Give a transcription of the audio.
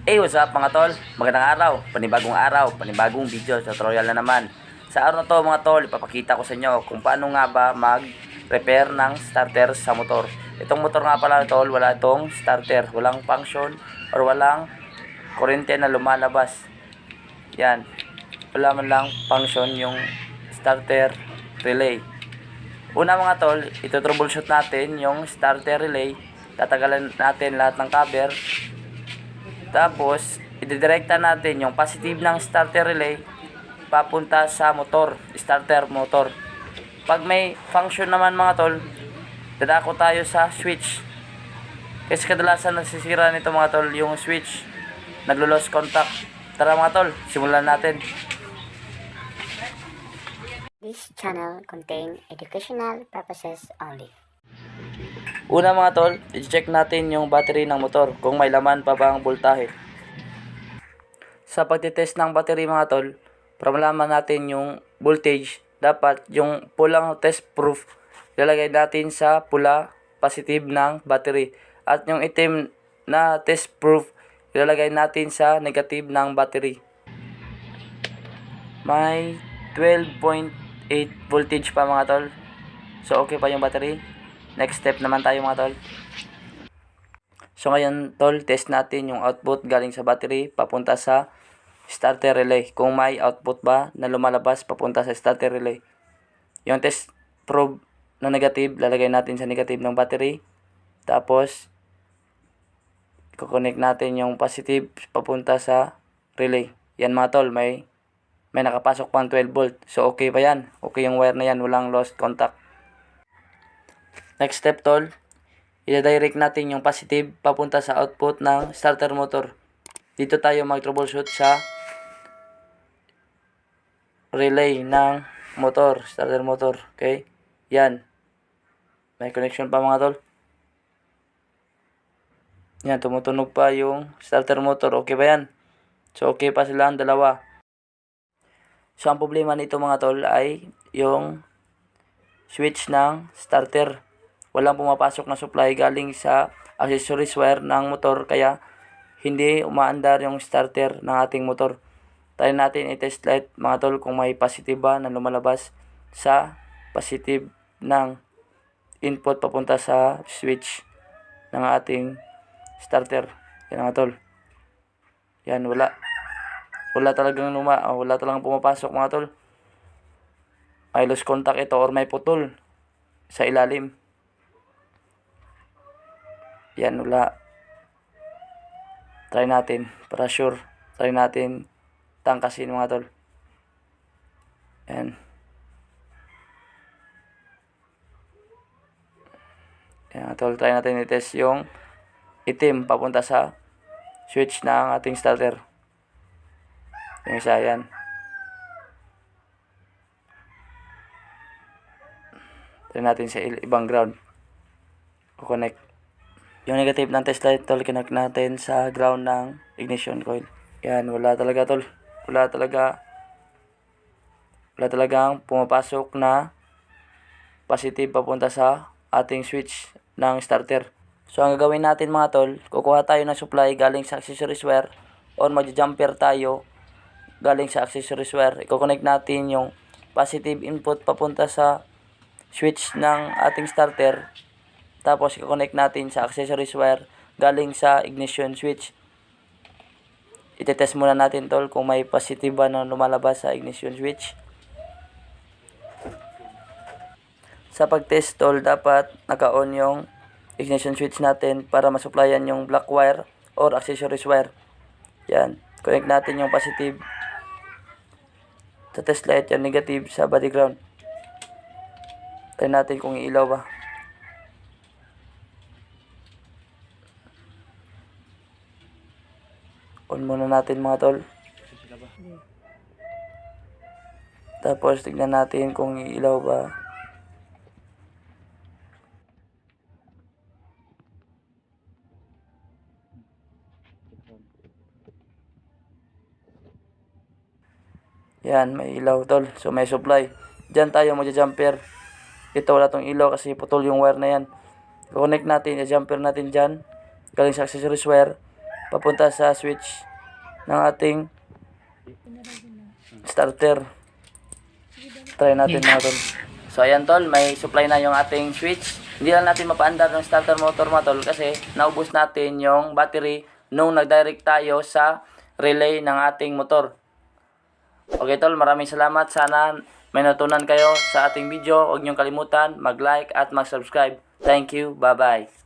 Hey, what's up mga tol? Magandang araw, panibagong video tutorial na naman. Sa araw na to mga tol, ipapakita ko sa inyo kung paano nga ba mag-repair ng starter sa motor. Itong motor nga pala tol, wala itong starter, walang function or walang kuryente na lumalabas. Yan, wala man lang function yung starter relay. Una mga tol, ito-troubleshoot natin yung starter relay. Tatagalan natin lahat ng cover. Tapos, ididirekta natin yung positive ng starter relay papunta sa motor, starter motor. Pag may function naman mga tol, dadako tayo sa switch. Kasi kadalasan nasisira nito mga tol yung switch. Naglo-lost contact. Tara mga tol, simulan natin. This channel contain educational purposes only. Una mga tol, i-check natin yung battery ng motor kung may laman pa ba ang voltahe. Sa pagtitest ng battery mga tol, para malaman natin yung voltage, dapat yung pulang test proof ilalagay natin sa pula positive ng battery. At yung itim na test proof ilalagay natin sa negative ng battery. May 12.8 voltage pa mga tol. So okay pa yung battery. Next step naman tayo mga tol. So ngayon tol, test natin yung output galing sa battery papunta sa starter relay. Kung may output ba na lumalabas papunta sa starter relay. Yung test probe na negative, lalagay natin sa negative ng battery. Tapos, kukonek natin yung positive papunta sa relay. Yan mga tol, may nakapasok pang 12 volt. So okay pa yan. Okay yung wire na yan, walang lost contact. Next step tol, i-direct natin yung positive papunta sa output ng starter motor. Dito tayo mag-troubleshoot sa relay ng motor, starter motor. Okay? Yan. May connection pa mga tol. Yan, tumutunog pa yung starter motor. Okay ba yan? So okay pa sila ang dalawa. So ang problema nito mga tol ay yung switch ng starter. Walang pumapasok na supply galing sa accessories wire ng motor kaya hindi umaandar yung starter ng ating motor. Tayo natin i-test light mga tol kung may positive ba na lumalabas sa positive ng input papunta sa switch ng ating starter. Yan mga tol. Yan, wala. Wala talagang pumapasok mga tol. May lost contact ito or may putol sa ilalim. Yan, wala. Try natin para sure. Try natin tangkasin mga tol. Yan. Yan mga tol, try natin i-test yung itim papunta sa switch ng ating starter. Yung isa, yan. Try natin sa ibang ground. Connect. Yung negative ng test light tol, connect natin sa ground ng ignition coil. Yan, wala talaga tol. Wala talagang pumapasok na positive papunta sa ating switch ng starter. So ang gagawin natin mga tol, kukuha tayo ng supply galing sa accessories wire or mag-jumper tayo galing sa accessories wire. I-connect natin yung positive input papunta sa switch ng ating starter. Tapos i-connect natin sa accessories wire galing sa ignition switch. Itetest muna natin tol kung may positive ba na lumalabas sa ignition switch. Sa pag-test tol, dapat naka-on yung ignition switch natin para masupplyan yung black wire or accessories wire. Yan. Connect natin yung positive sa test light, yung negative sa body ground. Try natin kung ilaw ba. On muna natin mga tol. Tapos tignan natin kung ilaw ba. Yan, may ilaw tol. So may supply. Diyan tayo magja-jumper. Ito wala tong ilaw kasi putol yung wire na yan. Connect natin, i-jumper natin diyan. Galing sa accessories wire papunta sa switch ng ating starter. Try natin mga tol. So ayan tol, may supply na yung ating switch. Hindi lang natin mapaandar ng starter motor mga tol kasi naubos natin yung battery nung nag-direct tayo sa relay ng ating motor. Okay tol, maraming salamat. Sana may natutunan kayo sa ating video. Huwag niyong kalimutan mag-like at mag-subscribe. Thank you. Bye-bye.